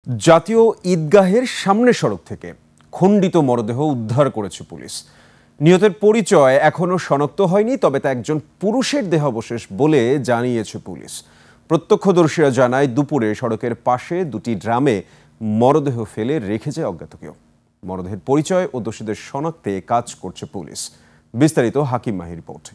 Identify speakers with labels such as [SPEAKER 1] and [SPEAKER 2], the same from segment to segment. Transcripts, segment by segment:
[SPEAKER 1] জাতীয় ঈদগাহের সামনের সড়ক থেকে খণ্ডিত মরদেহ উদ্ধার করেছে পুলিশ। নিহতের পরিচয় এখনো শনাক্ত হয়নি, তবে তা একজন পুরুষের দেহাবশেষ বলে জানিয়েছে পুলিশ। প্রত্যক্ষদর্শীরা জানায় দুপুরে সড়কের পাশে দুটি ড্রামে মরদেহ ফেলে রেখে যায় অজ্ঞাত কেউ। মরদেহের পরিচয় ও দোষীদের শনাক্তে কাজ করছে পুলিশ। বিস্তারিত হাকিম মাহির রিপোর্টে।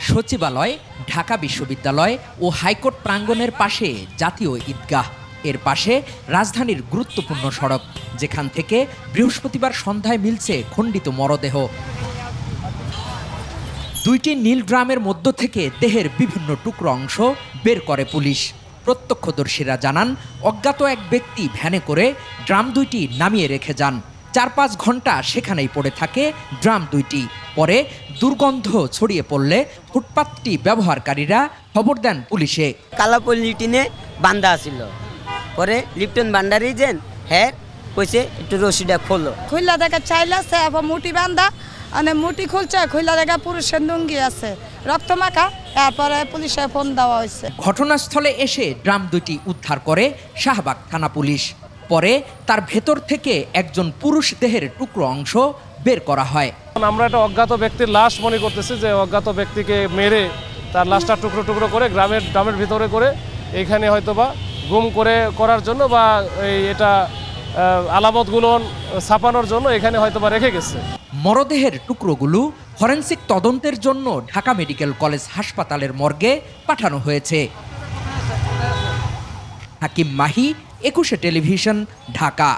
[SPEAKER 2] সচিবালয়, ঢাকা বিশ্ববিদ্যালয় ও হাইকোর্ট প্রাঙ্গণের পাশে জাতীয় ঈদগাহ, এর পাশে রাজধানীর গুরুত্বপূর্ণ সড়ক, যেখান থেকে বৃহস্পতিবার সন্ধ্যায় মিলছে খণ্ডিত মরদেহ। দুইটি নীল ড্রামের মধ্য থেকে দেহের বিভিন্ন টুকরো অংশ বের করে পুলিশ। প্রত্যক্ষদর্শীরা জানান, অজ্ঞাত এক ব্যক্তি ভ্যানে করে ড্রাম দুইটি নামিয়ে রেখে যান। ৪-৫ ঘন্টা সেখানেই পড়ে থাকে ড্রাম দুইটি। পরে দুর্গন্ধ ছড়িয়ে পড়লে ফুটপাতটি ব্যবহারকারীরা খবর দেন পুলিশে।
[SPEAKER 3] কালাপল্লি টিনে বান্ধা ছিল, পরে লিপটন ভান্ডারি যেন হ্যাঁ কইছে একটু রশিটা খোলো,
[SPEAKER 4] খুললা দেখা চাইলাছে এবং মুটি বান্ধা মানে মুটি খুলছে, খুললা দেখা পুরুষের লুঙ্গি আছে রক্ত মাখা। তারপরে পুলিশে ফোন দেওয়া হয়েছে।
[SPEAKER 2] ঘটনাস্থলে এসে ড্রাম দুইটি উদ্ধার করে শাহবাগ থানা পুলিশ। পরে তার ভেতর থেকে একজন পুরুষ দেহের টুকরো অংশ বের করা হয়।
[SPEAKER 5] আমরা একটা অজ্ঞাত ব্যক্তির লাশ মনে করতেছি, যে অজ্ঞাত ব্যক্তিকে মেরে তার লাশটা টুকরো টুকরো করে ড্রামের ভিতরে করে এইখানে হয়তোবা গুম করার জন্য বা এটা আলামতগুলো ছাপানোর জন্য এখানে হয়তোবা রেখে গেছে।
[SPEAKER 2] মরদেহের টুকরোগুলো ফরেনসিক তদন্তের জন্য ঢাকা মেডিকেল কলেজ হাসপাতালের মর্গে পাঠানো হয়েছে। হাকিম মাহি, ২১ টেলিভিশন, ঢাকা।